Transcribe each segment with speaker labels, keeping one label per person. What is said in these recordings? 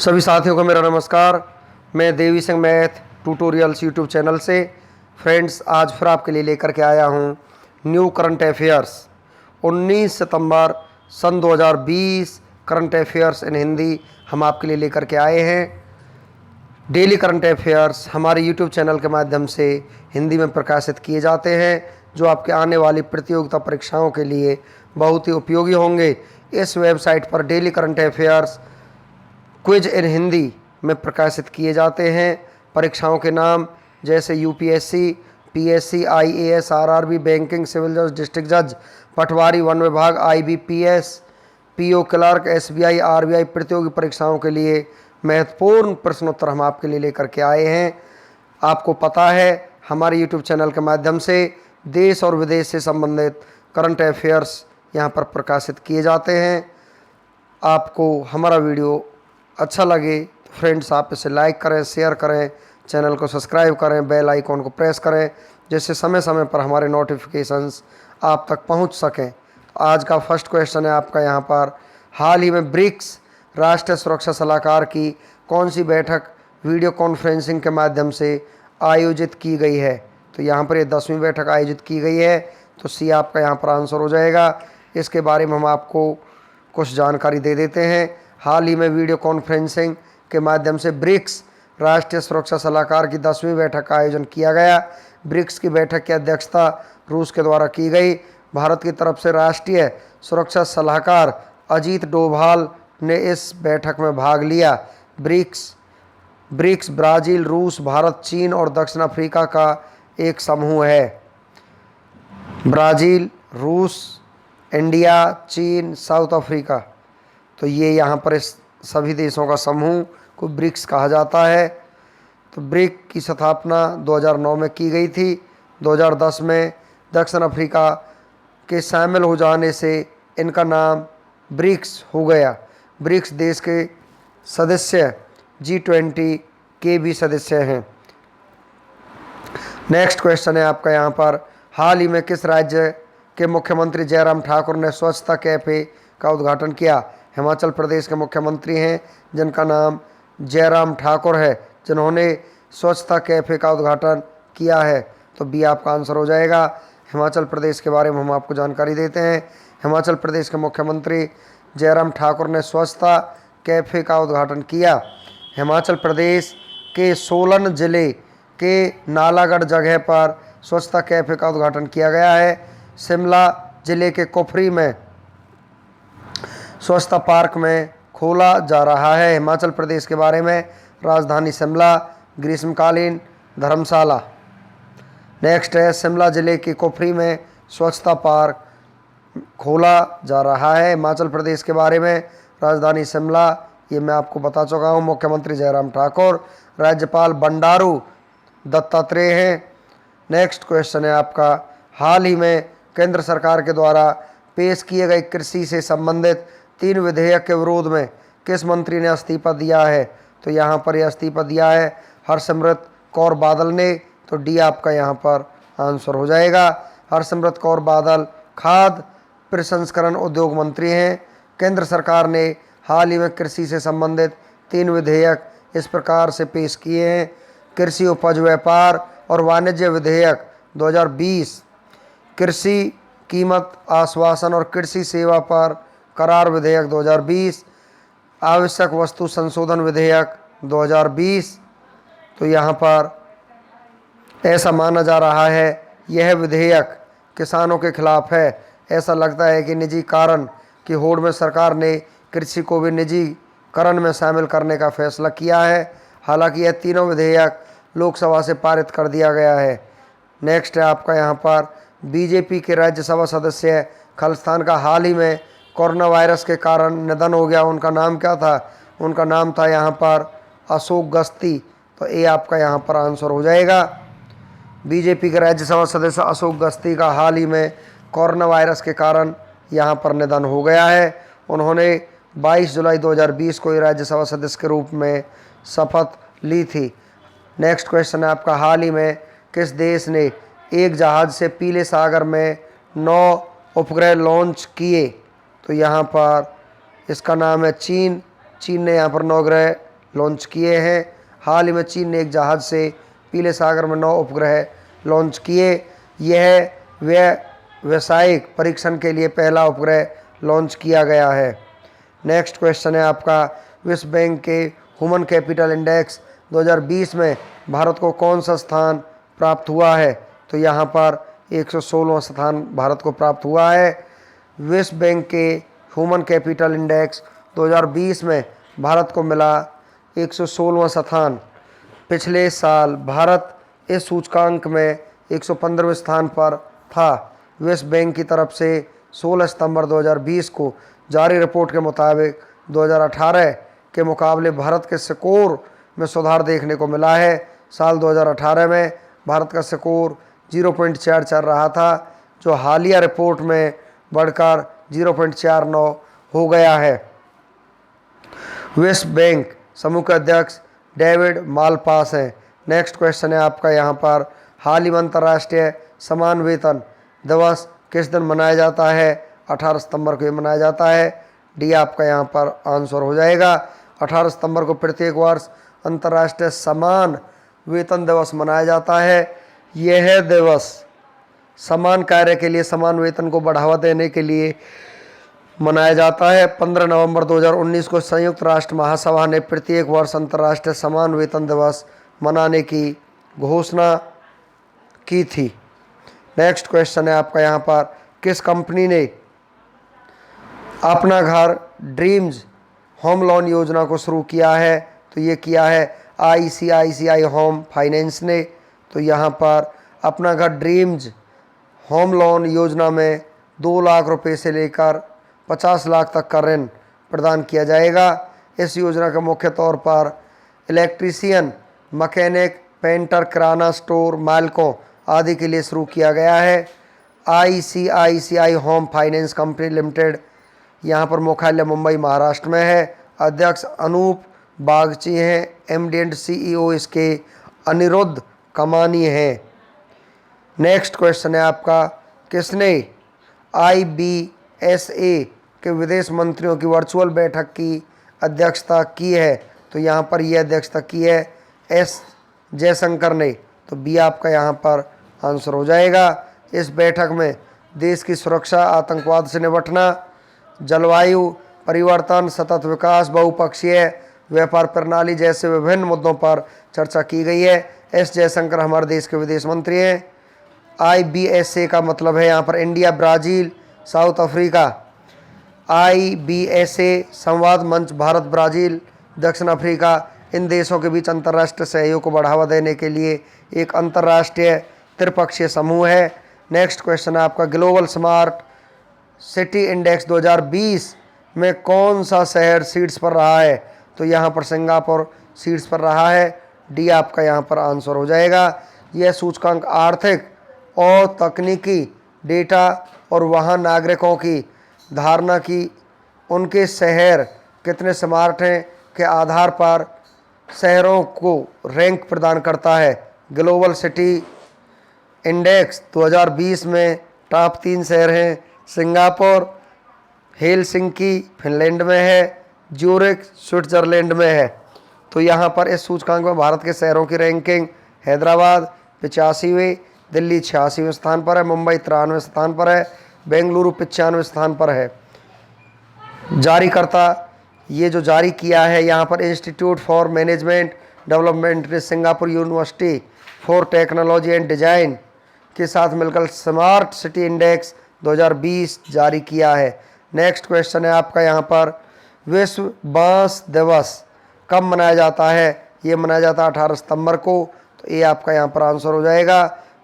Speaker 1: सभी साथियों को मेरा नमस्कार। मैं Devi Singh math tutorials YouTube channel से फ्रेंड्स आज फिर आपके लिए लेकर के आया हूँ न्यू करंट अफेयर्स 19 सितंबर सन 2020 करंट अफेयर्स इन हिंदी हम आपके लिए लेकर के आए हैं। डेली करंट अफेयर्स हमारे यूट्यूब चैनल के माध्यम से हिंदी में प्रकाशित किए जाते हैं जो आपके आने वाली प्रतियोगिता परीक्षाओं के लिए बहुत ही उपयोगी होंगे। इस वेबसाइट पर डेली करंट अफेयर्स क्विज इन हिंदी में प्रकाशित किए जाते हैं। परीक्षाओं के नाम जैसे UPSC, PSC, IAS, RRB, banking, civil जज, डिस्ट्रिक्ट जज, पटवारी, वन विभाग, IBPS, PO clerk, SBI, RBI प्रतियोगी परीक्षाओं के लिए महत्वपूर्ण प्रश्नोत्तर हम आपके लिए लेकर के आए हैं। आपको पता है हमारे यूट्यूब चैनल के माध्यम से देश और विदेश से संबंधित करंट अफेयर्स यहाँ पर प्रकाशित किए जाते हैं। आपको हमारा वीडियो अच्छा लगे तो फ्रेंड्स आप इसे लाइक करें, शेयर करें, चैनल को सब्सक्राइब करें, बेल आइकॉन को प्रेस करें जिससे समय समय पर हमारे नोटिफिकेशंस आप तक पहुंच सकें। आज का फर्स्ट क्वेश्चन है आपका यहाँ पर, हाल ही में ब्रिक्स राष्ट्रीय सुरक्षा सलाहकार की कौन सी बैठक वीडियो कॉन्फ्रेंसिंग के माध्यम से आयोजित की गई है? तो यहाँ पर ये 10वीं बैठक आयोजित की गई है, तो सी आपका यहाँ पर आंसर हो जाएगा। इसके बारे में हम आपको कुछ जानकारी दे देते हैं। हाल ही में वीडियो कॉन्फ्रेंसिंग के माध्यम से ब्रिक्स राष्ट्रीय सुरक्षा सलाहकार की 10वीं बैठक का आयोजन किया गया। ब्रिक्स की बैठक की अध्यक्षता रूस के द्वारा की गई। भारत की तरफ से राष्ट्रीय सुरक्षा सलाहकार अजीत डोभाल ने इस बैठक में भाग लिया। ब्रिक्स ब्राज़ील, रूस, भारत, चीन और दक्षिण अफ्रीका का एक समूह है। ब्राज़ील, रूस, इंडिया, चीन, साउथ अफ्रीका, तो ये यहाँ पर इस सभी देशों का समूह को ब्रिक्स कहा जाता है। तो ब्रिक की स्थापना 2009 में की गई थी। 2010 में दक्षिण अफ्रीका के शामिल हो जाने से इनका नाम ब्रिक्स हो गया। ब्रिक्स देश के सदस्य G20 के भी सदस्य हैं। नेक्स्ट क्वेश्चन है आपका यहाँ पर, हाल ही में किस राज्य के मुख्यमंत्री जयराम ठाकुर ने स्वच्छता कैफ़े का उद्घाटन किया? हिमाचल प्रदेश के मुख्यमंत्री हैं जिनका नाम जयराम ठाकुर है, जिन्होंने स्वच्छता कैफ़े का उद्घाटन किया है। तो बी आपका आंसर हो जाएगा। हिमाचल प्रदेश के बारे में हम आपको जानकारी देते हैं। हिमाचल प्रदेश के मुख्यमंत्री जयराम ठाकुर ने स्वच्छता कैफ़े का उद्घाटन किया। हिमाचल प्रदेश के सोलन जिले के नालागढ़ जगह पर स्वच्छता कैफ़े का उद्घाटन किया गया है। शिमला जिले के कुफरी में स्वच्छता पार्क में खोला जा रहा है। हिमाचल प्रदेश के बारे में, राजधानी शिमला, ग्रीष्मकालीन धर्मशाला। नेक्स्ट है, शिमला जिले के कुफरी में स्वच्छता पार्क खोला जा रहा है। हिमाचल प्रदेश के बारे में, राजधानी शिमला, ये मैं आपको बता चुका हूँ। मुख्यमंत्री जयराम ठाकुर, राज्यपाल बंडारू दत्तात्रेय हैं। नेक्स्ट क्वेश्चन है आपका, हाल ही में केंद्र सरकार के द्वारा पेश किए गए कृषि से संबंधित 3 विधेयक के विरोध में किस मंत्री ने इस्तीफा दिया है? तो यहाँ पर यह इस्तीफा दिया है हरसिमरत कौर बादल ने। तो डी आपका यहाँ पर आंसर हो जाएगा। हरसिमरत कौर बादल खाद्य प्रसंस्करण उद्योग मंत्री हैं। केंद्र सरकार ने हाल ही में कृषि से संबंधित 3 विधेयक इस प्रकार से पेश किए हैं। कृषि उपज व्यापार और वाणिज्य विधेयक 2020, कृषि कीमत आश्वासन और कृषि सेवा पर करार विधेयक 2020, आवश्यक वस्तु संशोधन विधेयक 2020। तो यहाँ पर ऐसा माना जा रहा है यह विधेयक किसानों के खिलाफ है। ऐसा लगता है कि निजी कारण की होड़ में सरकार ने कृषि को भी निजीकरण में शामिल करने का फैसला किया है। हालांकि यह तीनों विधेयक लोकसभा से पारित कर दिया गया है। नेक्स्ट है आपका यहाँ पर, बीजेपी के राज्यसभा सदस्य खालिस्तान का हाल ही में कोरोना वायरस के कारण निधन हो गया। उनका नाम क्या था? उनका नाम था यहाँ पर अशोक गस्ती। तो ये आपका यहाँ पर आंसर हो जाएगा। बीजेपी के राज्यसभा सदस्य अशोक गस्ती का हाल ही में कोरोना वायरस के कारण यहाँ पर निधन हो गया है। उन्होंने 22 जुलाई 2020 को राज्यसभा सदस्य के रूप में शपथ ली थी। नेक्स्ट क्वेश्चन है आपका, हाल ही में किस देश ने एक जहाज़ से पीले सागर में 9 उपग्रह लॉन्च किए? तो यहाँ पर इसका नाम है चीन। चीन ने यहाँ पर 9 उपग्रह लॉन्च किए हैं। हाल ही में चीन ने एक जहाज़ से पीले सागर में 9 उपग्रह लॉन्च किए। यह व्यावसायिक परीक्षण के लिए पहला उपग्रह लॉन्च किया गया है। नेक्स्ट क्वेश्चन है आपका, विश्व बैंक के ह्यूमन कैपिटल इंडेक्स 2020 में भारत को कौन सा स्थान प्राप्त हुआ है? तो यहाँ पर 116वां स्थान भारत को प्राप्त हुआ है। विश्व बैंक के ह्यूमन कैपिटल इंडेक्स 2020 में भारत को मिला 116वां स्थान। पिछले साल भारत इस सूचकांक में 115वें स्थान पर था। विश्व बैंक की तरफ से 16 सितंबर 2020 को जारी रिपोर्ट के मुताबिक 2018 के मुकाबले भारत के स्कोर में सुधार देखने को मिला है। साल 2018 में भारत का स्कोर 0.4 चल रहा था, जो हालिया रिपोर्ट में बढ़कर 0.49 हो गया है। विश्व बैंक समूह के अध्यक्ष डेविड मालपास हैं। नेक्स्ट क्वेश्चन है आपका यहाँ पर, हाल ही में अंतर्राष्ट्रीय समान वेतन दिवस किस दिन मनाया जाता है? 18 सितंबर को ये मनाया जाता है। डी आपका यहाँ पर आंसर हो जाएगा। 18 सितंबर को प्रत्येक वर्ष अंतर्राष्ट्रीय समान वेतन दिवस मनाया जाता है। यह दिवस समान कार्य के लिए समान वेतन को बढ़ावा देने के लिए मनाया जाता है। 15 नवंबर 2019 को संयुक्त राष्ट्र महासभा ने प्रत्येक वर्ष अंतर्राष्ट्रीय समान वेतन दिवस मनाने की घोषणा की थी। नेक्स्ट क्वेश्चन है आपका यहाँ पर, किस कंपनी ने अपना घर ड्रीम्स होम लोन योजना को शुरू किया है? तो ये किया है ICICI होम फाइनेंस ने। तो यहाँ पर अपना घर ड्रीम्स होम लोन योजना में 2 लाख रुपए से लेकर 50 लाख तक का ऋण प्रदान किया जाएगा। इस योजना का मुख्य तौर पर इलेक्ट्रीशियन, मैकेनिक, पेंटर, किराना स्टोर मालिकों आदि के लिए शुरू किया गया है। ICICI home finance company limited, यहाँ पर मुख्यालय मुंबई महाराष्ट्र में है। अध्यक्ष अनूप बागची हैं। MD एंड CEO इसके अनिरुद्ध कमानी हैं। नेक्स्ट क्वेश्चन है आपका, किसने IBSA के विदेश मंत्रियों की वर्चुअल बैठक की अध्यक्षता की है? तो यहाँ पर यह अध्यक्षता की है S जयशंकर ने। तो बी आपका यहाँ पर आंसर हो जाएगा। इस बैठक में देश की सुरक्षा, आतंकवाद से निपटना, जलवायु परिवर्तन, सतत विकास, बहुपक्षीय व्यापार प्रणाली जैसे विभिन्न मुद्दों पर चर्चा की गई है। S जयशंकर हमारे देश के विदेश मंत्री हैं। IBSA का मतलब है यहाँ पर India, Brazil, south Africa. IBSA संवाद मंच भारत, ब्राज़ील, दक्षिण अफ्रीका इन देशों के बीच अंतर्राष्ट्रीय सहयोग को बढ़ावा देने के लिए एक अंतर्राष्ट्रीय त्रिपक्षीय समूह है। नेक्स्ट क्वेश्चन है आपका, ग्लोबल स्मार्ट सिटी इंडेक्स 2020 में कौन सा शहर शीर्ष पर रहा है? तो यहाँ पर सिंगापुर शीर्ष पर रहा है। डी आपका यहाँ पर आंसर हो जाएगा। यह सूचकांक आर्थिक और तकनीकी डेटा और वहाँ नागरिकों की धारणा की उनके शहर कितने स्मार्ट हैं के आधार पर शहरों को रैंक प्रदान करता है। ग्लोबल सिटी इंडेक्स 2020 में टॉप 3 शहर हैं। सिंगापुर, हेलसिंकी फिनलैंड में है, ज्यूरिख स्विट्जरलैंड में है। तो यहाँ पर इस सूचकांक में भारत के शहरों की रैंकिंग, हैदराबाद 85वें, दिल्ली 86वें स्थान पर है, मुंबई 93वें स्थान पर है, बेंगलुरु 95वें स्थान पर है। जारीकर्ता ये जो जारी किया है यहाँ पर इंस्टीट्यूट फॉर मैनेजमेंट डेवलपमेंट ने Singapore university for technology and design के साथ मिलकर स्मार्ट सिटी इंडेक्स 2020 जारी किया है। नेक्स्ट क्वेश्चन है आपका यहाँ पर, विश्व बांस दिवस कब मनाया जाता है? ये मनाया जाता है 18 सितंबर को। तो ये आपका यहाँ पर आंसर हो जाएगा।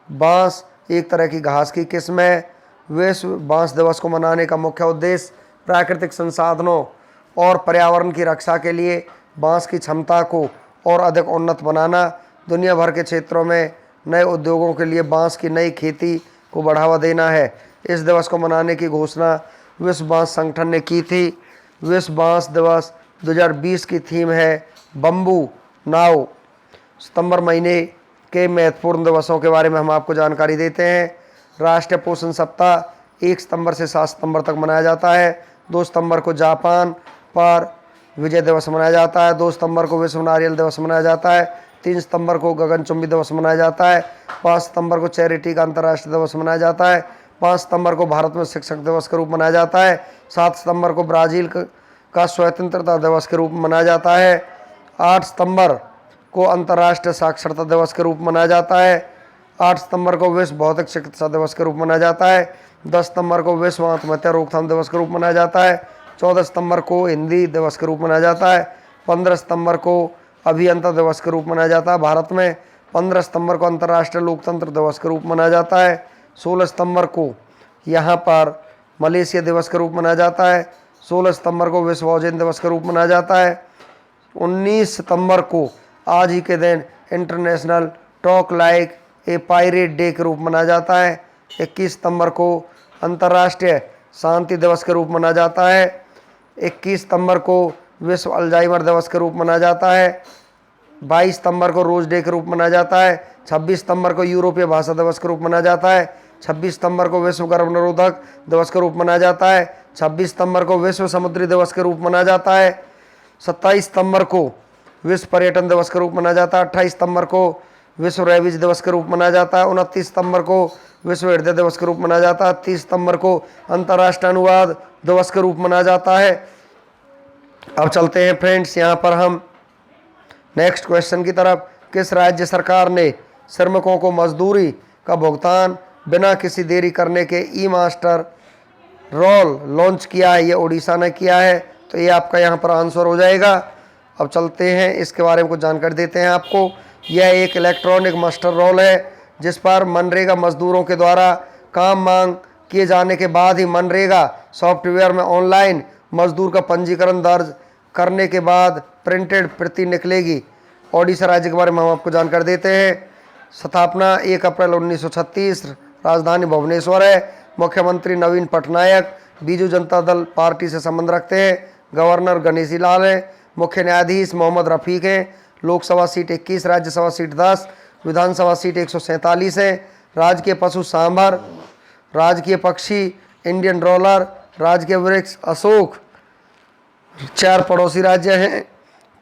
Speaker 1: बांस एक तरह की घास की किस्म है। विश्व बांस दिवस को मनाने का मुख्य उद्देश्य प्राकृतिक संसाधनों और पर्यावरण की रक्षा के लिए बांस की क्षमता को और अधिक उन्नत बनाना, दुनिया भर के क्षेत्रों में नए उद्योगों के लिए बांस की नई खेती को बढ़ावा देना है। इस दिवस को मनाने की घोषणा विश्व बांस संगठन ने की थी। विश्व बांस दिवस 2020 की थीम है बम्बू नाउ। सितंबर महीने के महत्वपूर्ण दिवसों के बारे में हम आपको जानकारी देते हैं। राष्ट्रीय पोषण सप्ताह 1 सितंबर से 7 सितंबर तक मनाया जाता है। 2 सितंबर को जापान पर विजय दिवस मनाया जाता है। 2 सितंबर को विश्व नारियल दिवस मनाया जाता है। 3 सितंबर को गगनचुंबी दिवस मनाया जाता है। 5 सितंबर को चैरिटी का अंतर्राष्ट्रीय दिवस मनाया जाता है। 5 सितंबर को भारत में शिक्षक दिवस के रूप मनाया जाता है। 7 सितंबर को ब्राज़ील का स्वतंत्रता दिवस के रूप में मनाया जाता है। 8 सितंबर को अंतर्राष्ट्रीय साक्षरता दिवस के रूप में मनाया जाता है। 8 सितंबर को विश्व भौतिक चिकित्सा दिवस के रूप में मनाया जाता है। 10 सितंबर को विश्व आत्महत्या रोकथाम दिवस के रूप में मनाया जाता है। 14 सितंबर को हिंदी दिवस के रूप में मनाया जाता है। 15 सितंबर को अभियंता दिवस के रूप में मनाया जाता है भारत में। 15 सितंबर को अंतर्राष्ट्रीय लोकतंत्र दिवस के रूप में मनाया जाता है। 16 सितंबर को यहाँ पर मलेशिया दिवस के रूप में मनाया जाता है। 16 सितंबर को विश्व ओजोन दिवस के रूप में मनाया जाता है। 19 सितंबर को आज ही के दिन international talk like a pirate day के रूप में मनाया जाता है। 21 सितंबर को अंतर्राष्ट्रीय शांति दिवस के रूप में मनाया जाता है। 21 सितंबर को विश्व अल्जाइमर दिवस के रूप में मनाया जाता है। 22 सितंबर को रोज डे के रूप में मनाया जाता है। 26 सितंबर को यूरोपीय भाषा दिवस के रूप में मनाया जाता है। 26 सितंबर को विश्व गर्भ निरोधक दिवस के रूप में मनाया जाता है। 26 सितंबर को विश्व समुद्री दिवस के रूप में मनाया जाता है। 27 सितंबर को विश्व पर्यटन दिवस के रूप में मनाया जाता है। 28 सितंबर को विश्व रेबीज दिवस के रूप में मनाया जाता है। 29 सितंबर को विश्व हृदय दिवस के रूप में मनाया जाता है। 30 सितंबर को अंतर्राष्ट्रीय अनुवाद दिवस के रूप में मनाया जाता है। अब चलते हैं फ्रेंड्स यहाँ पर हम नेक्स्ट क्वेश्चन की तरफ। किस राज्य सरकार ने श्रमिकों को मजदूरी का भुगतान बिना किसी देरी करने के ई मास्टर रोल लॉन्च किया है? ये उड़ीसा ने किया है। तो ये आपका यहाँ पर आंसर हो जाएगा। अब चलते हैं इसके बारे में कुछ जानकारी देते हैं आपको। यह एक इलेक्ट्रॉनिक मास्टर रोल है जिस पर मनरेगा मजदूरों के द्वारा काम मांग किए जाने के बाद ही मनरेगा सॉफ्टवेयर में ऑनलाइन मजदूर का पंजीकरण दर्ज करने के बाद प्रिंटेड प्रति निकलेगी। ओडिशा राज्य के बारे में हम आपको जानकारी देते हैं। स्थापना 1 अप्रैल 1936, राजधानी भुवनेश्वर है। मुख्यमंत्री नवीन पटनायक बीजू जनता दल पार्टी से संबंध रखते हैं। गवर्नर गणेशी लाल है। मुख्य न्यायाधीश मोहम्मद रफ़ीक हैं। लोकसभा सीट 21, राज्यसभा सीट 10, विधानसभा सीट 147 है। राजकीय पशु सांभर, राजकीय पक्षी इंडियन ड्रोलर, राजकीय वृक्ष अशोक। 4 पड़ोसी राज्य हैं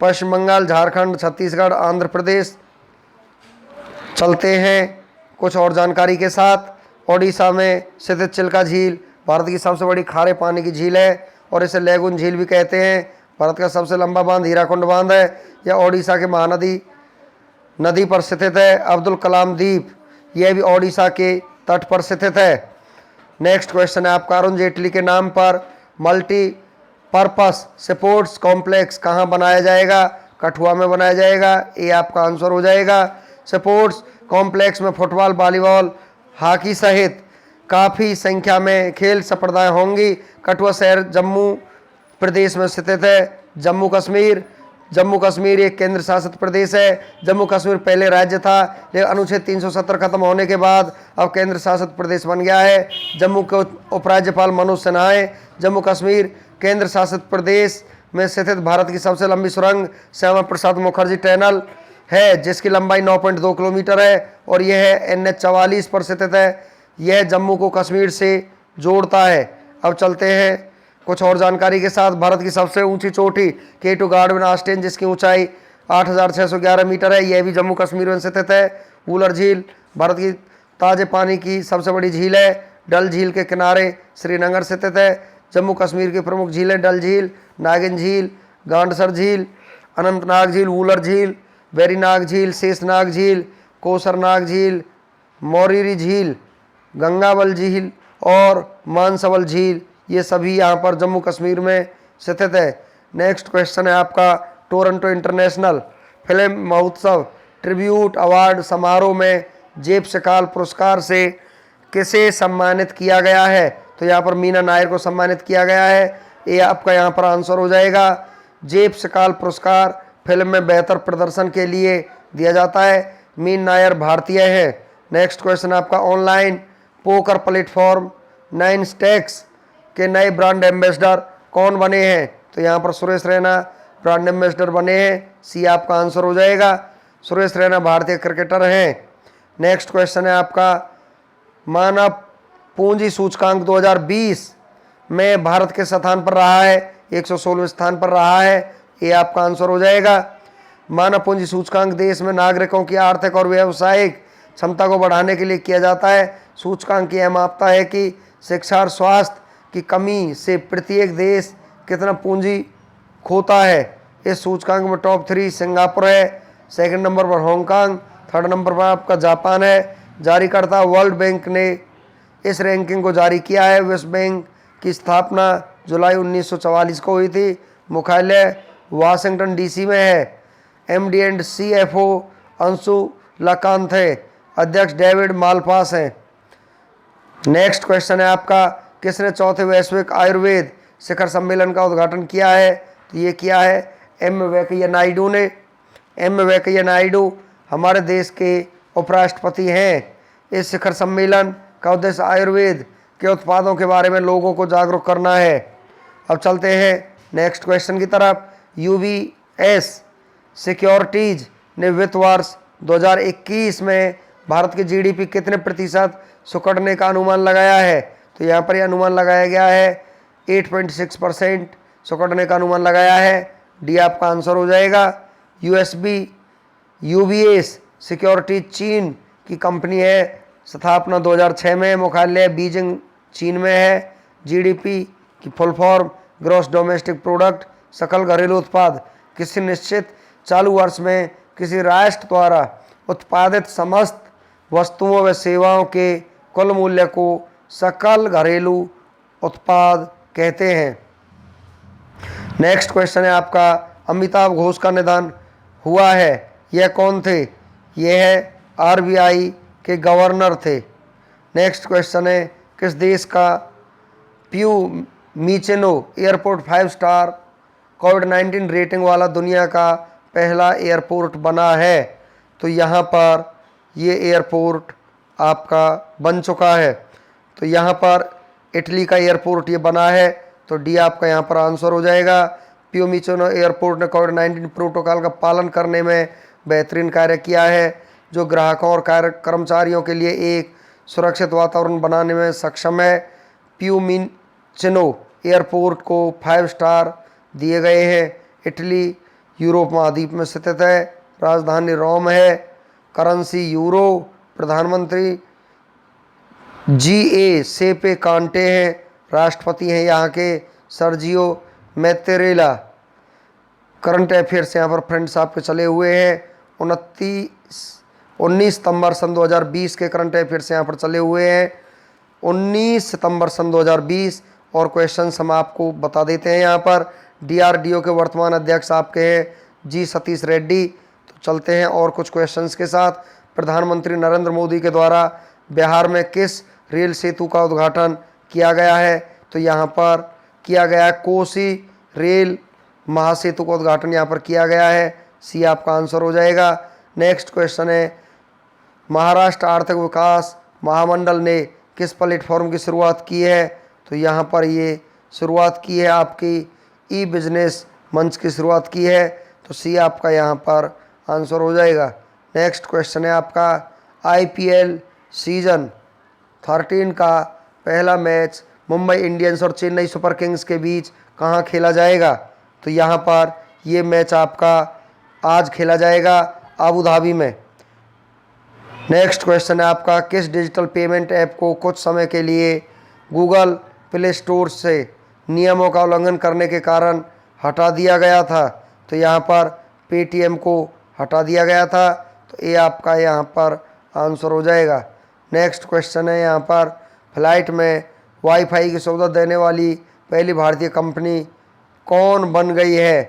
Speaker 1: पश्चिम बंगाल, झारखंड, छत्तीसगढ़, आंध्र प्रदेश। चलते हैं कुछ और जानकारी के साथ। ओडिशा में स्थित चिल्का झील भारत की सबसे बड़ी खारे पानी की झील है और इसे लेगुन झील भी कहते हैं। भारत का सबसे लंबा बांध हीराकुंड बांध है। यह ओडिशा के महानदी नदी पर स्थित है। अब्दुल कलाम द्वीप यह भी ओडिशा के तट पर स्थित है। नेक्स्ट क्वेश्चन है आपका। अरुण जेटली के नाम पर मल्टी पर्पस स्पोर्ट्स कॉम्प्लेक्स कहाँ बनाया जाएगा? कठुआ में बनाया जाएगा। ये आपका आंसर हो जाएगा। स्पोर्ट्स कॉम्प्लेक्स में फुटबॉल, वॉलीबॉल, हॉकी सहित काफ़ी संख्या में खेल स्पर्धाएं होंगी। कठुआ शहर जम्मू प्रदेश में स्थित है। जम्मू कश्मीर एक केंद्र शासित प्रदेश है। जम्मू कश्मीर पहले राज्य था लेकिन अनुच्छेद 370 खत्म होने के बाद अब केंद्र शासित प्रदेश बन गया है। जम्मू के उपराज्यपाल मनोज सिन्हा हैं। जम्मू कश्मीर केंद्र शासित प्रदेश में स्थित भारत की सबसे लंबी सुरंग श्यामा प्रसाद मुखर्जी टनल है जिसकी लंबाई 9.2 किलोमीटर है और यह NH 44 पर स्थित है। यह जम्मू को कश्मीर से जोड़ता है। अब चलते हैं कुछ और जानकारी के साथ। भारत की सबसे ऊंची चोटी K2 गार्डन ऑस्टिन जिसकी ऊंचाई 8,611 मीटर है, यह भी जम्मू कश्मीर में स्थित है। वूलर झील भारत की ताजे पानी की सबसे बड़ी झील है। डल झील के किनारे श्रीनगर स्थित है। जम्मू कश्मीर की प्रमुख झीलें डल झील, नागिन झील, गांडसर झील, अनंतनाग झील, वूलर झील, वेरीनाग झील, शेषनाग झील, कोसरनाग झील, मोरीरी झील, गंगाबल झील और मानसवल झील, ये सभी यहाँ पर जम्मू कश्मीर में स्थित है। नेक्स्ट क्वेश्चन है आपका। टोरंटो इंटरनेशनल फिल्म महोत्सव ट्रिब्यूट अवार्ड समारोह में जेब शकाल पुरस्कार से किसे सम्मानित किया गया है? तो यहाँ पर मीना नायर को सम्मानित किया गया है। ये आपका यहाँ पर आंसर हो जाएगा। जेब शकाल पुरस्कार फिल्म में बेहतर प्रदर्शन के लिए दिया जाता है। मीना नायर भारतीय है। नेक्स्ट क्वेश्चन आपका। ऑनलाइन पोकर प्लेटफॉर्म 9 स्टैक्स के नए ब्रांड एम्बेसडर कौन बने हैं? तो यहाँ पर सुरेश रैना ब्रांड एम्बेसडर बने हैं। सी आपका आंसर हो जाएगा। सुरेश रैना भारतीय क्रिकेटर हैं। नेक्स्ट क्वेश्चन है आपका। मानव पूंजी सूचकांक 2020 में भारत के स्थान पर रहा है, 116वें स्थान पर रहा है। ये आपका आंसर हो जाएगा। मानव पूंजी सूचकांक देश में नागरिकों की आर्थिक और व्यावसायिक क्षमता को बढ़ाने के लिए किया जाता है। सूचकांक यह मापता है कि शिक्षा और स्वास्थ्य की कमी से प्रत्येक देश कितना पूंजी खोता है। इस सूचकांक में टॉप 3 सिंगापुर है, सेकंड नंबर पर हांगकांग, थर्ड नंबर पर आपका जापान है। जारीकर्ता वर्ल्ड बैंक ने इस रैंकिंग को जारी किया है। विश्व बैंक की स्थापना जुलाई 1944 को हुई थी। मुख्यालय वाशिंगटन डीसी में है। एमडी एंड सीएफओ अंशु लकांत है। अध्यक्ष डेविड मालपास हैं। नेक्स्ट क्वेश्चन है आपका, किसने चौथे वैश्विक आयुर्वेद शिखर सम्मेलन का उद्घाटन किया है? तो ये किया है एम वेंकैया नायडू ने। एम वेंकैया नायडू हमारे देश के उपराष्ट्रपति हैं। इस शिखर सम्मेलन का उद्देश्य आयुर्वेद के उत्पादों के बारे में लोगों को जागरूक करना है। अब चलते हैं नेक्स्ट क्वेश्चन की तरफ। यूबीएस सिक्योरिटीज ने वित्त वर्ष 2021 में भारत की जीडीपी कितने प्रतिशत सुकड़ने का अनुमान लगाया है? तो यहाँ पर यह अनुमान लगाया गया है 8.6% सुकड़ने का अनुमान लगाया है। डी आपका आंसर हो जाएगा। यूबीएस सिक्योरिटीज चीन की कंपनी है। स्थापना 2006 में, मुख्यालय बीजिंग चीन में है। जीडीपी की full form gross domestic product, सकल घरेलू उत्पाद। किसी निश्चित चालू वर्ष में किसी राष्ट्र द्वारा उत्पादित समस्त वस्तुओं व सेवाओं के कुल मूल्य को सकल घरेलू उत्पाद कहते हैं। नेक्स्ट क्वेश्चन है आपका, अमिताभ घोष का निधन हुआ है, यह कौन थे? यह है आरबीआई के गवर्नर थे। नेक्स्ट क्वेश्चन है, किस देश का प्यूमिचिनो एयरपोर्ट 5 स्टार कोविड-19 रेटिंग वाला दुनिया का पहला एयरपोर्ट बना है? तो यहाँ पर ये एयरपोर्ट आपका बन चुका है। तो यहाँ पर इटली का एयरपोर्ट ये बना है। तो डी आपका यहाँ पर आंसर हो जाएगा। प्यूमिचिनो एयरपोर्ट ने कोविड-19 प्रोटोकॉल का पालन करने में बेहतरीन कार्य किया है, जो ग्राहकों और कर्मचारियों के लिए एक सुरक्षित वातावरण बनाने में सक्षम है। प्यूमिचिनो एयरपोर्ट को 5 स्टार दिए गए हैं। इटली यूरोप महाद्वीप में स्थित है। राजधानी रोम है। Currency euro. प्रधानमंत्री जीए सेपे कांटे हैं। राष्ट्रपति हैं यहाँ के सर्जियो मैत्तेरेला। करंट अफेयर्स यहाँ पर फ्रेंड्स आपके चले हुए हैं। 19 सितंबर सन 2020 के करंट अफेयर्स यहाँ पर चले हुए हैं। 19 सितंबर सन 2020 और क्वेश्चंस हम आपको बता देते हैं। यहाँ पर डीआरडीओ के वर्तमान अध्यक्ष आपके हैं जी सतीश रेड्डी। तो चलते हैं और कुछ क्वेश्चंस के साथ। प्रधानमंत्री नरेंद्र मोदी के द्वारा बिहार में किस रेल सेतु का उद्घाटन किया गया है? तो यहाँ पर किया गया है कोसी रेल महासेतु का उद्घाटन यहाँ पर किया गया है। सी आपका आंसर हो जाएगा। नेक्स्ट क्वेश्चन है, महाराष्ट्र आर्थिक विकास महामंडल ने किस प्लेटफॉर्म की शुरुआत की है? तो यहाँ पर ये शुरुआत की है आपकी ई बिजनेस मंच की शुरुआत की है। तो सी आपका यहाँ पर आंसर हो जाएगा। नेक्स्ट क्वेश्चन है आपका, आईपीएल सीजन 13 का पहला मैच मुंबई इंडियंस और चेन्नई सुपर किंग्स के बीच कहाँ खेला जाएगा? तो यहाँ पर ये मैच आपका आज खेला जाएगा अबू धाबी में। नेक्स्ट क्वेश्चन है आपका, किस डिजिटल पेमेंट ऐप को कुछ समय के लिए गूगल प्ले स्टोर से नियमों का उल्लंघन करने के कारण हटा दिया गया था? तो यहाँ पर पेटीएम को हटा दिया गया था। तो ये आपका यहाँ पर आंसर हो जाएगा। नेक्स्ट क्वेश्चन है यहाँ पर, फ्लाइट में वाईफाई की सुविधा देने वाली पहली भारतीय कंपनी कौन बन गई है?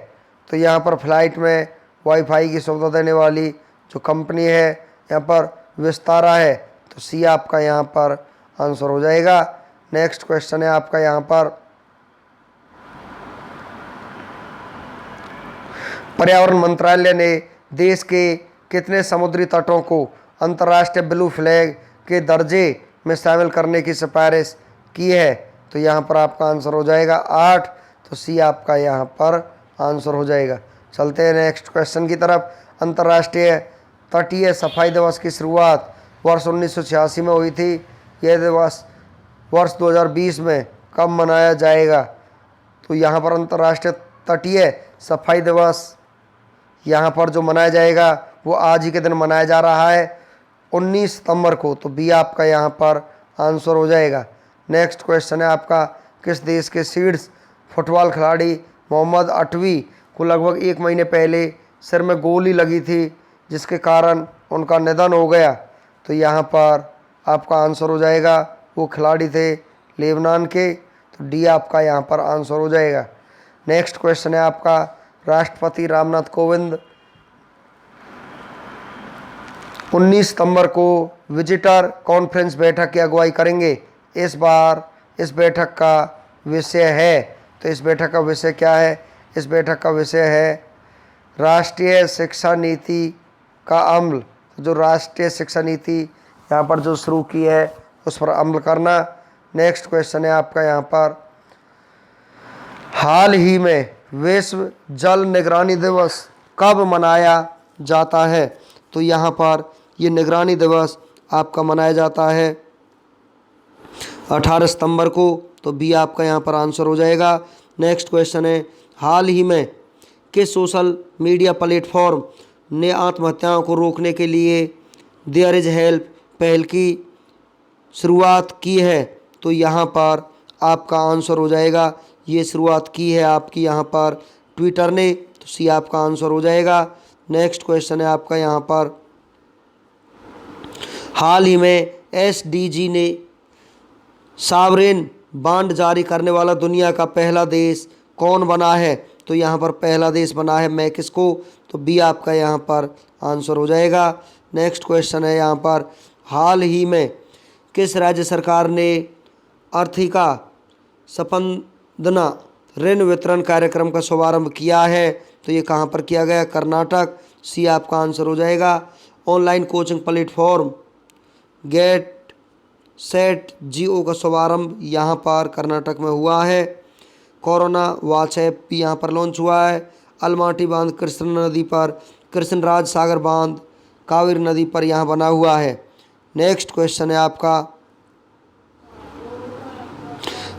Speaker 1: तो यहाँ पर फ्लाइट में वाईफाई की सुविधा देने वाली जो कंपनी है यहाँ पर विस्तारा है। तो सी आपका यहाँ पर आंसर हो जाएगा। नेक्स्ट क्वेश्चन है आपका यहाँ पर, पर्यावरण मंत्रालय ने देश के कितने समुद्री तटों को अंतर्राष्ट्रीय ब्लू फ्लैग के दर्जे में शामिल करने की सिफारिश की है? तो यहाँ पर आपका आंसर हो जाएगा 8। तो सी आपका यहाँ पर आंसर हो जाएगा। चलते हैं नेक्स्ट क्वेश्चन की तरफ। अंतर्राष्ट्रीय तटीय सफाई दिवस की शुरुआत वर्ष 1986 में हुई थी। यह दिवस वर्ष 2020 में कब मनाया जाएगा? तो यहाँ पर अंतर्राष्ट्रीय तटीय सफाई दिवस यहाँ पर जो मनाया जाएगा वो आज ही के दिन मनाया जा रहा है 19 सितंबर को, तो बी आपका यहाँ पर आंसर हो जाएगा। नेक्स्ट क्वेश्चन है आपका, किस देश के सीड्स फुटबॉल खिलाड़ी मोहम्मद अटवी को लगभग 1 महीने पहले सिर में गोली लगी थी जिसके कारण उनका निधन हो गया? तो यहाँ पर आपका आंसर हो जाएगा, वो खिलाड़ी थे लेबनान के, तो डी आपका यहाँ पर आंसर हो जाएगा। नेक्स्ट क्वेश्चन है आपका, राष्ट्रपति रामनाथ कोविंद 19 सितंबर को विजिटर कॉन्फ्रेंस बैठक की अगुवाई करेंगे। इस बार इस बैठक का विषय है, तो इस बैठक का विषय क्या है? इस बैठक का विषय है राष्ट्रीय शिक्षा नीति का अमल। जो राष्ट्रीय शिक्षा नीति यहाँ पर जो शुरू की है उस पर अमल करना। नेक्स्ट क्वेश्चन है आपका यहाँ पर, हाल ही में विश्व जल निगरानी दिवस कब मनाया जाता है? तो यहाँ पर ये निगरानी दिवस आपका मनाया जाता है 18 सितंबर को, तो बी आपका यहाँ पर आंसर हो जाएगा। नेक्स्ट क्वेश्चन है, हाल ही में किस सोशल मीडिया प्लेटफॉर्म ने आत्महत्याओं को रोकने के लिए देयर इज हेल्प पहल की शुरुआत की है? तो यहाँ पर आपका आंसर हो जाएगा, ये शुरुआत की है आपकी यहाँ पर ट्विटर ने, तो सी आपका आंसर हो जाएगा। नेक्स्ट क्वेश्चन है आपका यहाँ पर, हाल ही में एसडीजी ने सॉवरेन बॉन्ड जारी करने वाला दुनिया का पहला देश कौन बना है? तो यहाँ पर पहला देश बना है मैक्सिको, तो बी आपका यहाँ पर आंसर हो जाएगा। नेक्स्ट क्वेश्चन है यहाँ पर, हाल ही में किस राज्य सरकार ने आर्थिका संपदना ऋण वितरण कार्यक्रम का शुभारंभ किया है? तो ये कहाँ पर किया गया? कर्नाटक, सी आपका आंसर हो जाएगा। Online coaching platform get set जियो का शुभारंभ यहाँ पर कर्नाटक में हुआ है। कोरोना वॉच ऐप भी यहाँ पर लॉन्च हुआ है। अलमाटी बांध कृष्ण नदी पर, कृष्णराज सागर बांध कावेरी नदी पर यहाँ बना हुआ है। नेक्स्ट क्वेश्चन है आपका,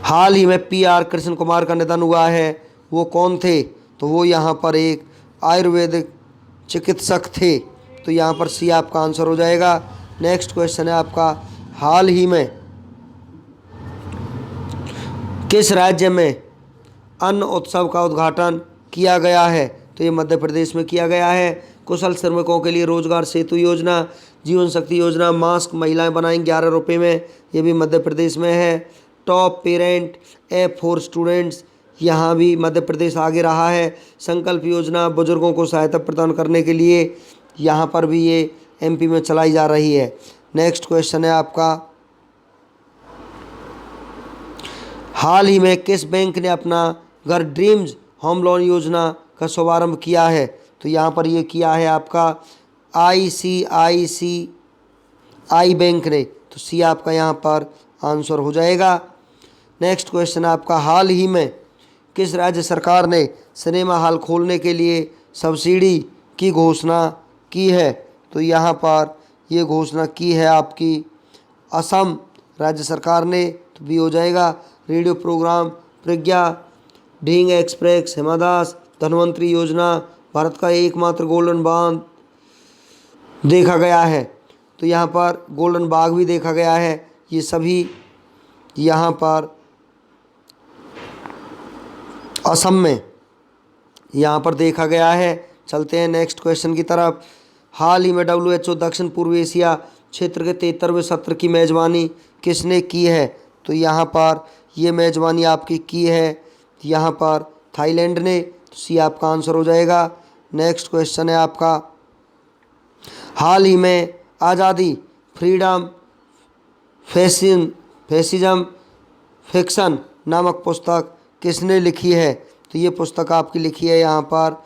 Speaker 1: हाल ही में पीआर कृष्ण कुमार का निधन हुआ है, वो कौन थे? तो वो यहाँ पर एक आयुर्वेदिक चिकित्सक थे, तो यहाँ पर सी आपका आंसर हो जाएगा। नेक्स्ट क्वेश्चन है आपका, हाल ही में किस राज्य में अन्न उत्सव का उद्घाटन किया गया है? तो ये मध्य प्रदेश में किया गया है। कुशल श्रमिकों के लिए रोजगार सेतु योजना, जीवन शक्ति योजना, मास्क महिलाएं बनाएंगी 11 रुपये में, ये भी मध्य प्रदेश में है। Top parent app for students, यहाँ भी मध्य प्रदेश आगे रहा है। संकल्प योजना बुजुर्गों को सहायता प्रदान करने के लिए, यहाँ पर भी ये एमपी में चलाई जा रही है। नेक्स्ट क्वेश्चन है आपका, हाल ही में किस बैंक ने अपना घर ड्रीम्स होम लोन योजना का शुभारंभ किया है? तो यहाँ पर ये किया है आपका आईसीआईसीआई बैंक ने, तो सी आपका यहाँ पर आंसर हो जाएगा। नेक्स्ट क्वेश्चन है आपका, हाल ही में किस राज्य सरकार ने सिनेमा हॉल खोलने के लिए सब्सिडी की घोषणा की है? तो यहाँ पर ये घोषणा की है आपकी असम राज्य सरकार ने, तो भी हो जाएगा। रेडियो प्रोग्राम प्रज्ञा, ढींग एक्सप्रेस, हिमादास, धनवंतरी योजना, भारत का एकमात्र गोल्डन बांध देखा गया है, तो यहाँ पर गोल्डन बाग भी देखा गया है। ये सभी यहाँ पर असम में यहाँ पर देखा गया है। चलते हैं नेक्स्ट क्वेश्चन की तरफ, हाल ही में WHO दक्षिण पूर्व एशिया क्षेत्र के 73वें सत्र की मेज़बानी किसने की है? तो यहाँ पर ये मेज़बानी आपकी की है यहाँ पर थाईलैंड ने, तो सी आपका आंसर हो जाएगा। नेक्स्ट क्वेश्चन है आपका, हाल ही में आज़ादी फ्रीडम फैसिज्म फिक्शन नामक पुस्तक किसने लिखी है? तो ये पुस्तक आपकी लिखी है यहाँ पर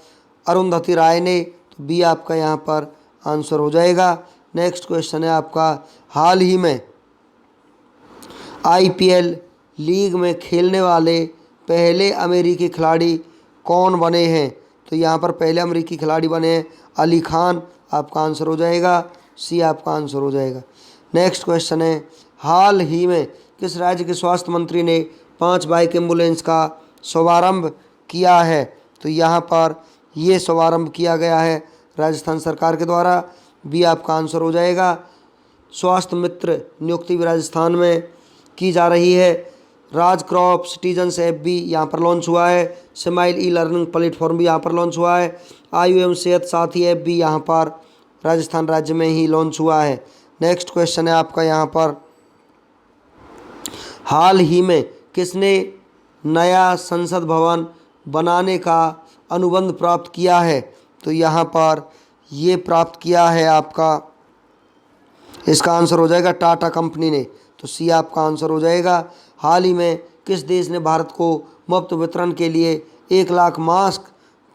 Speaker 1: अरुंधति राय ने, तो बी आपका यहाँ पर आंसर हो जाएगा। नेक्स्ट क्वेश्चन है आपका, हाल ही में IPL लीग में खेलने वाले पहले अमेरिकी खिलाड़ी कौन बने हैं? तो यहाँ पर पहले अमेरिकी खिलाड़ी बने हैं अली खान, आपका आंसर हो जाएगा। सी आपका आंसर हो जाएगा। नेक्स्ट क्वेश्चन है, हाल ही में किस राज्य के स्वास्थ्य मंत्री ने 5 बाइक एम्बुलेंस का शुभारंभ किया है? तो यहाँ पर ये शुभारंभ किया गया है राजस्थान सरकार के द्वारा। बी आपका आंसर हो जाएगा। स्वास्थ्य मित्र नियुक्ति भी राजस्थान में की जा रही है। राज क्रॉप सिटीजन्स ऐप भी यहाँ पर लॉन्च हुआ है। स्माइल ई लर्निंग प्लेटफॉर्म भी यहाँ पर लॉन्च हुआ है। आयु एवं सेहत साथी ऐप भी यहाँ पर राजस्थान राज्य में ही लॉन्च हुआ है। नेक्स्ट क्वेश्चन है आपका यहाँ पर, हाल ही में किसने नया संसद भवन बनाने का अनुबंध प्राप्त किया है? तो यहाँ पर ये प्राप्त किया है आपका, इसका आंसर हो जाएगा टाटा कंपनी ने। तो सी आपका आंसर हो जाएगा। हाल ही में किस देश ने भारत को मुफ्त वितरण के लिए 1 लाख मास्क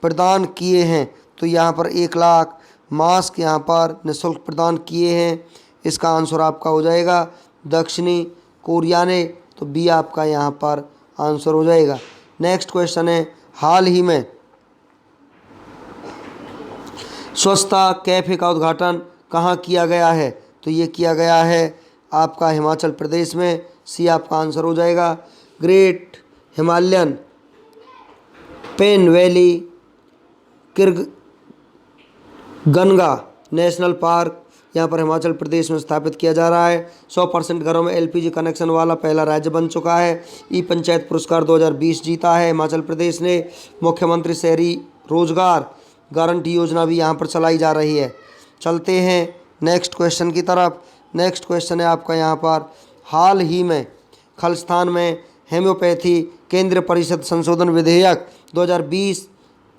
Speaker 1: प्रदान किए हैं? तो यहाँ पर 1 लाख मास्क यहाँ पर निःशुल्क प्रदान किए हैं। इसका आंसर आपका हो जाएगा दक्षिणी कोरिया ने। तो बी आपका यहाँ पर आंसर हो जाएगा। नेक्स्ट क्वेश्चन है, हाल ही में स्वच्छता कैफे का उद्घाटन कहाँ किया गया है? तो ये किया गया है आपका हिमाचल प्रदेश में। सी आपका आंसर हो जाएगा। Great Himalayan Pin valley Kheerganga national park यहाँ पर हिमाचल प्रदेश में स्थापित किया जा रहा है। 100% घरों में एलपीजी कनेक्शन वाला पहला राज्य बन चुका है। ई पंचायत पुरस्कार 2020 जीता है हिमाचल प्रदेश ने। मुख्यमंत्री शहरी रोजगार गारंटी योजना भी यहाँ पर चलाई जा रही है। चलते हैं नेक्स्ट क्वेश्चन की तरफ। नेक्स्ट क्वेश्चन है आपका यहाँ पर, हाल ही में खालिस्तान में होम्योपैथी केंद्रीय परिषद संशोधन विधेयक 2020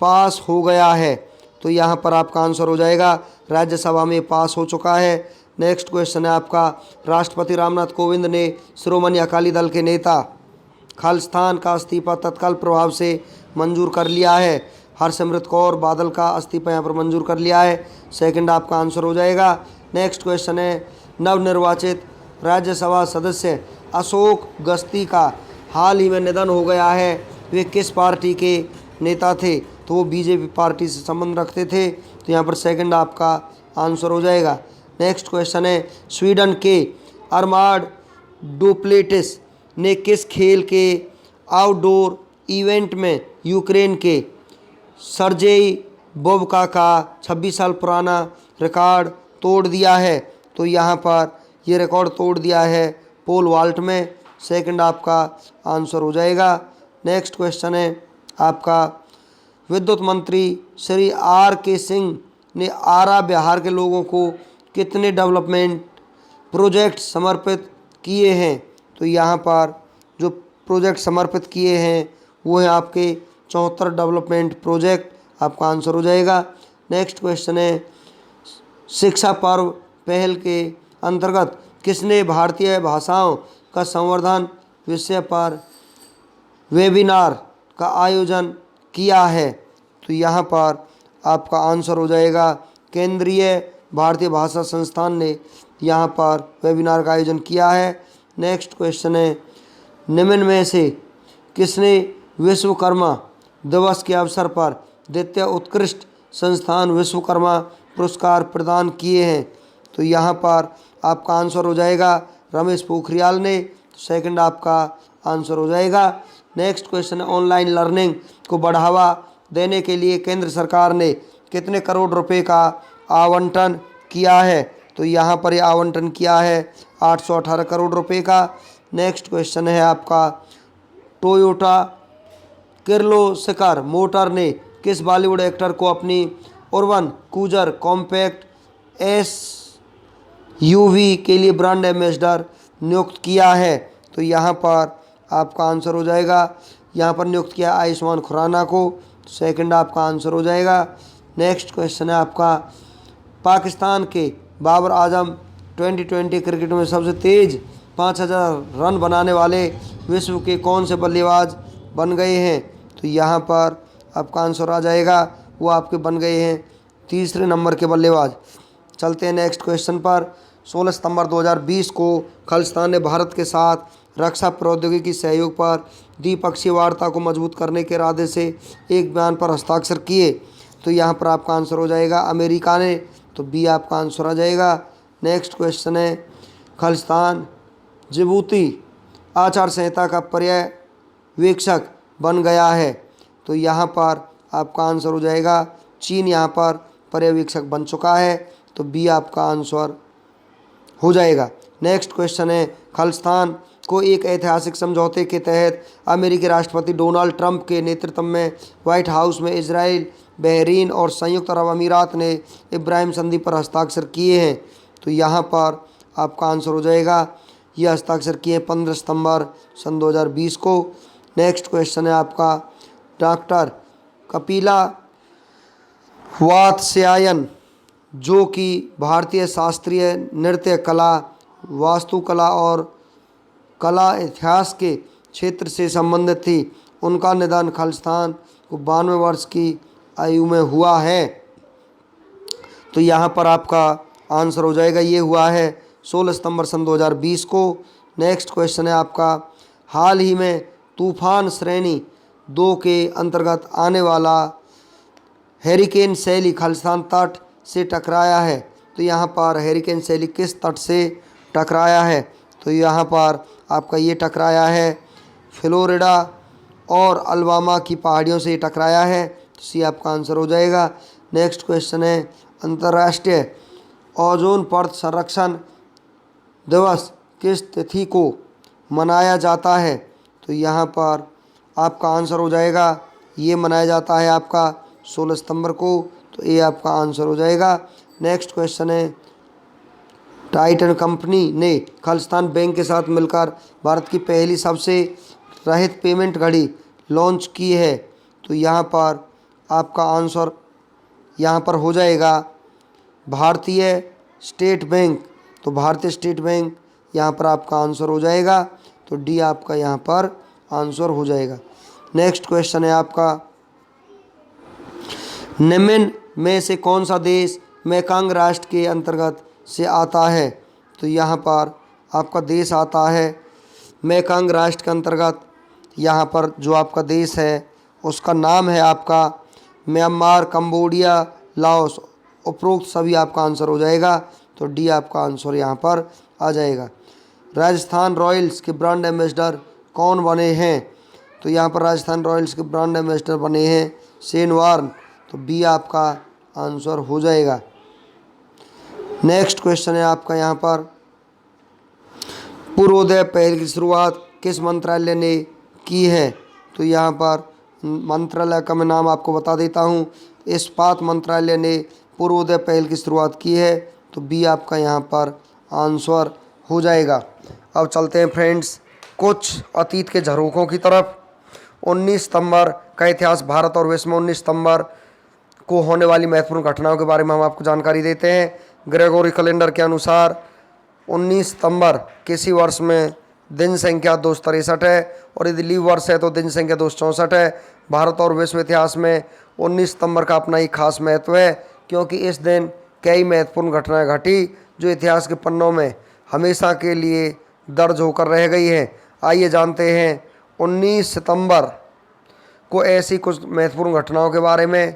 Speaker 1: पास हो गया है। तो यहाँ पर आपका आंसर हो जाएगा राज्यसभा में पास हो चुका है। नेक्स्ट क्वेश्चन है आपका, राष्ट्रपति रामनाथ कोविंद ने शिरोमणि अकाली दल के नेता खालिस्तान का इस्तीफा तत्काल प्रभाव से मंजूर कर लिया है। हरसिमरत कौर बादल का इस्तीफा यहाँ पर मंजूर कर लिया है। सेकंड आपका आंसर हो जाएगा। नेक्स्ट क्वेश्चन है, नवनिर्वाचित राज्यसभा सदस्य अशोक गस्ती का हाल ही में निधन हो गया है। वे किस पार्टी के नेता थे? तो वो बीजेपी पार्टी से संबंध रखते थे। तो यहाँ पर सेकंड आपका आंसर हो जाएगा। नेक्स्ट क्वेश्चन है, स्वीडन के अरमाड डुप्लेटिस ने किस खेल के आउटडोर इवेंट में यूक्रेन के सर्जेई बोबका का 26 साल पुराना रिकॉर्ड तोड़ दिया है? तो यहाँ पर ये रिकॉर्ड तोड़ दिया है पोल वॉल्ट में। सेकंड आपका आंसर हो जाएगा। नेक्स्ट क्वेश्चन है आपका, विद्युत मंत्री श्री आर के सिंह ने आरा बिहार के लोगों को कितने डेवलपमेंट प्रोजेक्ट समर्पित किए हैं? तो यहाँ पर जो प्रोजेक्ट समर्पित किए हैं वो है आपके 74 डेवलपमेंट प्रोजेक्ट। आपका आंसर हो जाएगा। नेक्स्ट क्वेश्चन है, शिक्षा पर्व पहल के अंतर्गत किसने भारतीय भाषाओं का संवर्धन विषय पर वेबिनार का आयोजन किया है? तो यहाँ पर आपका आंसर हो जाएगा केंद्रीय भारतीय भाषा संस्थान ने यहाँ पर वेबिनार का आयोजन किया है। नेक्स्ट क्वेश्चन है, निम्न में से किसने विश्वकर्मा दिवस के अवसर पर द्वितीय उत्कृष्ट संस्थान विश्वकर्मा पुरस्कार प्रदान किए हैं? तो यहाँ पर आपका आंसर हो जाएगा रमेश पोखरियाल ने। सेकंड आपका आंसर हो जाएगा। नेक्स्ट क्वेश्चन है, ऑनलाइन लर्निंग को बढ़ावा देने के लिए केंद्र सरकार ने कितने करोड़ रुपए का आवंटन किया है? तो यहाँ पर ये आवंटन किया है 818 करोड़ रुपए का। नेक्स्ट क्वेश्चन है आपका, टोयोटा किर्लोस्कर मोटर ने किस बॉलीवुड एक्टर को अपनी उर्वन क्रूजर कॉम्पैक्ट SUV के लिए ब्रांड एम्बेसडर नियुक्त किया है? तो यहाँ पर आपका आंसर हो जाएगा, यहाँ पर नियुक्त किया आयुष्मान खुराना को। सेकंड आपका आंसर हो जाएगा। नेक्स्ट क्वेश्चन है आपका, पाकिस्तान के बाबर आजम 2020 क्रिकेट में सबसे तेज़ 5000 रन बनाने वाले विश्व के कौन से बल्लेबाज बन गए हैं? तो यहाँ पर आपका आंसर आ जाएगा, वो आपके बन गए हैं 3 नंबर के बल्लेबाज। चलते हैं नेक्स्ट क्वेश्चन पर। 16 सितंबर 2020 को खालिस्तान ने भारत के साथ रक्षा प्रौद्योगिकी सहयोग पर द्विपक्षीय वार्ता को मजबूत करने के इरादे से एक बयान पर हस्ताक्षर किए। तो यहाँ पर आपका आंसर हो जाएगा अमेरिका ने। तो बी आपका आंसर आ जाएगा। नेक्स्ट क्वेश्चन है, खालिस्तान जिबूती आचार संहिता का पर्यवेक्षक बन गया है? तो यहाँ पर आपका आंसर हो जाएगा चीन यहाँ पर पर्यवेक्षक बन चुका है, तो बी आपका आंसर हो जाएगा। नेक्स्ट क्वेश्चन है, खालिस्तान को एक ऐतिहासिक समझौते के तहत अमेरिकी राष्ट्रपति डोनाल्ड ट्रंप के नेतृत्व में व्हाइट हाउस में इजराइल, बहरीन और संयुक्त अरब अमीरात ने इब्राहिम संधि पर हस्ताक्षर किए हैं, तो यहाँ पर आपका आंसर हो जाएगा, ये हस्ताक्षर किए 15 सितंबर सन 2020 को। नेक्स्ट क्वेश्चन है आपका, डॉक्टर कपिला वात्स्यायन जो कि भारतीय शास्त्रीय नृत्य कला, वास्तुकला और कला इतिहास के क्षेत्र से संबंधित थी, उनका निधन खालिस्तान को 92 वर्ष की आयु में हुआ है, तो यहाँ पर आपका आंसर हो जाएगा, ये हुआ है 16 सितंबर सन 2020 को। नेक्स्ट क्वेश्चन है आपका, हाल ही में तूफान श्रेणी 2 के अंतर्गत आने वाला हैरिकेन सैली खालिस्तान तट से टकराया है, तो यहाँ पर हैरिकेन सैली किस तट से टकराया है, तो यहाँ पर आपका ये टकराया है फ्लोरिडा और अल्बामा की पहाड़ियों से टकराया है, तो सी आपका आंसर हो जाएगा। नेक्स्ट क्वेश्चन है, अंतर्राष्ट्रीय ओजोन परत संरक्षण दिवस किस तिथि को मनाया जाता है, तो यहाँ पर आपका आंसर हो जाएगा, ये मनाया जाता है आपका 16 सितंबर को, तो ये आपका आंसर हो जाएगा। नेक्स्ट क्वेश्चन है, टाइटन कंपनी ने खालिस्तान बैंक के साथ मिलकर भारत की पहली सबसे रहित पेमेंट घड़ी लॉन्च की है, तो यहाँ पर आपका आंसर यहाँ पर हो जाएगा भारतीय स्टेट बैंक, तो भारतीय स्टेट बैंक यहाँ पर आपका आंसर हो जाएगा, तो डी आपका यहाँ पर आंसर हो जाएगा। नेक्स्ट क्वेश्चन है आपका, निम्न में से कौन सा देश मेकांग राष्ट्र के अंतर्गत से आता है, तो यहाँ पर आपका देश आता है मेकांग राष्ट्र के अंतर्गत, यहाँ पर जो आपका देश है उसका नाम है आपका म्यांमार, कंबोडिया, लाओस, उपरोक्त सभी आपका आंसर हो जाएगा, तो डी आपका आंसर यहाँ पर आ जाएगा। राजस्थान रॉयल्स के ब्रांड एम्बेसडर कौन बने हैं, तो यहाँ पर राजस्थान रॉयल्स के ब्रांड एम्बेसडर बने हैं शेन वार्न, तो बी आपका आंसर हो जाएगा। नेक्स्ट क्वेश्चन है आपका यहाँ पर, पूर्वोदय पहल की शुरुआत किस मंत्रालय ने की है, तो यहाँ पर मंत्रालय का मैं नाम आपको बता देता हूँ, इस्पात मंत्रालय ने पूर्वोदय पहल की शुरुआत की है, तो बी आपका यहाँ पर आंसर हो जाएगा। अब चलते हैं फ्रेंड्स कुछ अतीत के झरोखों की तरफ। 19 सितंबर का इतिहास, भारत और विश्व में 19 सितंबर को होने वाली महत्वपूर्ण घटनाओं के बारे में हम आपको जानकारी देते हैं। ग्रेगोरी कैलेंडर के अनुसार 19 सितंबर किसी वर्ष में दिन संख्या 263 है, और यदि लीव वर्ष है तो दिन संख्या 264 है। भारत और विश्व इतिहास में 19 सितंबर का अपना ही खास महत्व है, क्योंकि इस दिन कई महत्वपूर्ण घटनाएं घटी जो इतिहास के पन्नों में हमेशा के लिए दर्ज होकर रह गई है। आइए जानते हैं 19 सितंबर को ऐसी कुछ महत्वपूर्ण घटनाओं के बारे में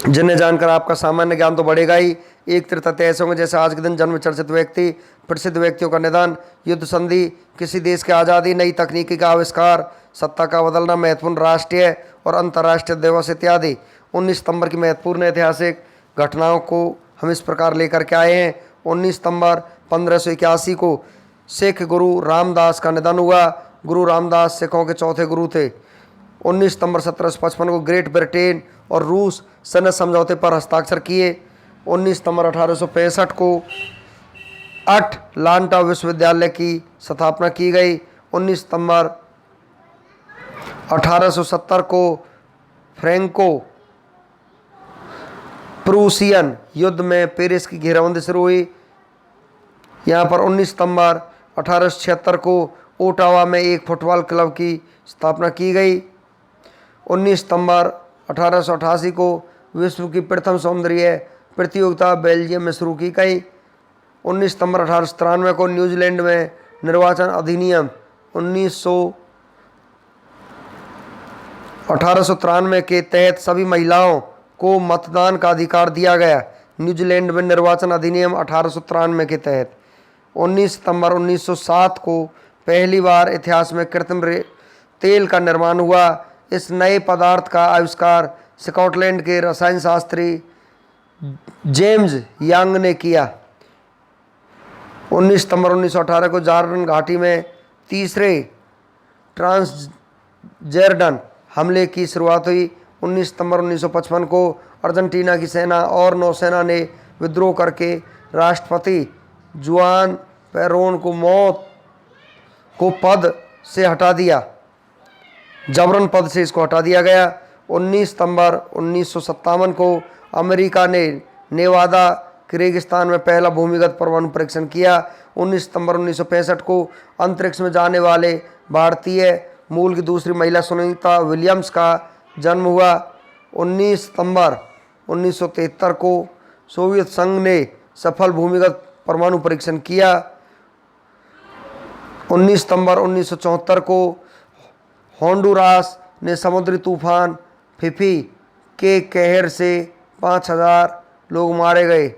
Speaker 1: जिन्हें जानकर आपका सामान्य ज्ञान तो बढ़ेगा ही, एक तथ्य ऐसे होंगे जैसे आज के दिन जन्म चर्चित व्यक्ति, प्रसिद्ध व्यक्तियों का निधन, युद्ध संधि, किसी देश की आज़ादी, नई तकनीकी का आविष्कार, सत्ता का बदलना, महत्वपूर्ण राष्ट्रीय और अंतर्राष्ट्रीय दिवस इत्यादि। 19 सितंबर की महत्वपूर्ण ऐतिहासिक घटनाओं को हम इस प्रकार लेकर के आए हैं। 19 सितंबर 1581 को सिख गुरु रामदास का निधन हुआ। गुरु रामदास सिखों के चौथे गुरु थे। 19 सितंबर 1755 को ग्रेट ब्रिटेन और रूस सैन्य समझौते पर हस्ताक्षर किए। 19 सितंबर 1865 को अटलांटा विश्वविद्यालय की स्थापना की गई। 19 सितंबर 1870 को फ्रैंको प्रूसियन युद्ध में पेरिस की घेराबंदी शुरू हुई। यहाँ पर 19 सितंबर 1876 को ओटावा में एक फुटबॉल क्लब की स्थापना की गई। 19 सितंबर 1888 को विश्व की प्रथम सौंदर्य प्रतियोगिता बेल्जियम में शुरू की गई। 19 सितंबर 1893 को न्यूजीलैंड में निर्वाचन अधिनियम 1893 के तहत सभी महिलाओं को मतदान का अधिकार दिया गया। न्यूजीलैंड में निर्वाचन अधिनियम 1893 के तहत 19 सितंबर 1907 को पहली बार इतिहास में कृत्रिम तेल का निर्माण हुआ। इस नए पदार्थ का आविष्कार स्कॉटलैंड के रसायन शास्त्री जेम्स यंग ने किया। 19 सितंबर 1918 को जॉर्डन घाटी में तीसरे ट्रांसजॉर्डन हमले की शुरुआत हुई। 19 सितंबर 1955 को अर्जेंटीना की सेना और नौसेना ने विद्रोह करके राष्ट्रपति जुआन पेरोन को मौत को पद से हटा दिया, जबरन पद से इसको हटा दिया गया। 19 सितंबर 1957 को अमेरिका ने नेवादा के रेगिस्तान में पहला भूमिगत परमाणु परीक्षण किया। 19 सितंबर 1965 को अंतरिक्ष में जाने वाले भारतीय मूल की दूसरी महिला सुनीता विलियम्स का जन्म हुआ। 19 सितंबर 1973 को सोवियत संघ ने सफल भूमिगत परमाणु परीक्षण किया। 19 सितंबर 1974 को होंडुरास ने समुद्री तूफान फिफी के कहर से 5000 लोग मारे गए।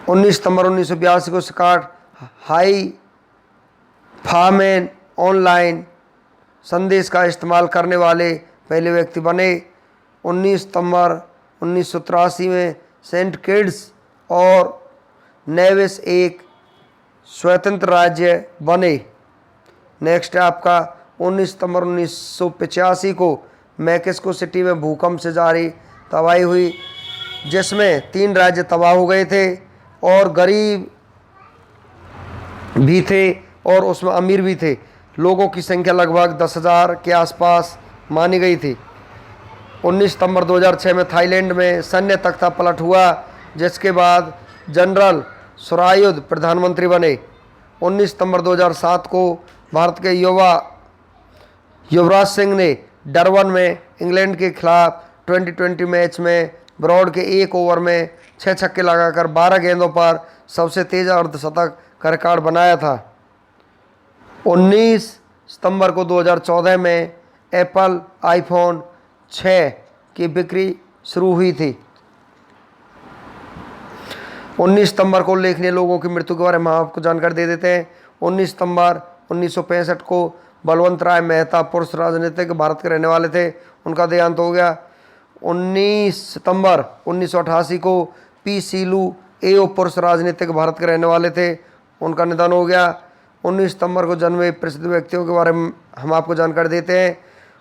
Speaker 1: 19 सितंबर 1982 को स्कॉट हाई फामेन ऑनलाइन संदेश का इस्तेमाल करने वाले पहले व्यक्ति बने। 19 सितंबर 1983 में सेंट किट्स और नेविस एक स्वतंत्र राज्य बने। नेक्स्ट है आपका 19 सितंबर 1985 को मैक्सिको सिटी में भूकंप से जारी तबाही हुई, जिसमें 3 राज्य तबाह हो गए थे और गरीब भी थे और उसमें अमीर भी थे। लोगों की संख्या लगभग 10,000 के आसपास मानी गई थी। 19 सितंबर 2006 में थाईलैंड में सैन्य तख्ता पलट हुआ, जिसके बाद जनरल सुरायुध प्रधानमंत्री बने। 19 सितंबर 2007 को भारत के युवराज सिंह ने डरबन में इंग्लैंड के खिलाफ 2020 मैच में ब्रॉड के 1 ओवर में 6 छक्के लगाकर 12 गेंदों पर सबसे तेज अर्धशतक का रिकॉर्ड बनाया था। 19 सितंबर को 2014 में एप्पल आईफोन 6 की बिक्री शुरू हुई थी। 19 सितंबर को उल्लेखनीय लोगों की मृत्यु के बारे में आपको जानकारी दे देते हैं। 19 सितंबर 1965 को बलवंत राय मेहता पुरुष राजनीतिक भारत के रहने वाले थे, उनका देहांत हो गया। 19 सितंबर 1988 को पी सीलू एओ पुरुष राजनीतिक भारत के रहने वाले थे, उनका निधन हो गया। 19 सितंबर को जन्मे प्रसिद्ध व्यक्तियों के बारे में हम आपको जानकारी देते हैं।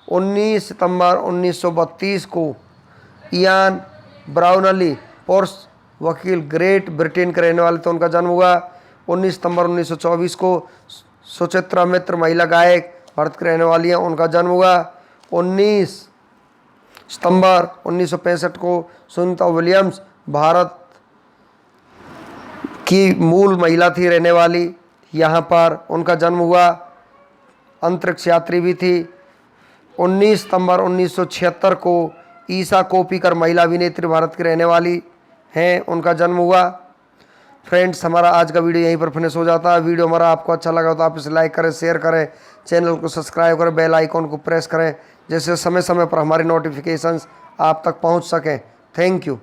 Speaker 1: 19 सितंबर 1932 को इयान ब्राउनली पुरुष वकील ग्रेट ब्रिटेन के रहने वाले थे, उनका जन्म हुआ। 19 सितंबर 1924 को सुचित्रा मित्र महिला गायक भारत के रहने वाली हैं, उनका जन्म हुआ। 19 सितंबर 1965 को सुनीता विलियम्स भारत की मूल महिला थी रहने वाली, यहाँ पर उनका जन्म हुआ। अंतरिक्ष यात्री भी थी। 19 सितंबर 1976 को ईसा कोप्पिकर महिला अभिनेत्री भारत की रहने वाली हैं, उनका जन्म हुआ। फ्रेंड्स, हमारा आज का वीडियो यहीं पर फिनिश हो जाता है। वीडियो हमारा आपको अच्छा लगा तो आप इसे लाइक करें, शेयर करें, चैनल को सब्सक्राइब करें, बेल आइकॉन को प्रेस करें, जिससे समय समय पर हमारी नोटिफिकेशंस आप तक पहुंच सकें। Thank you.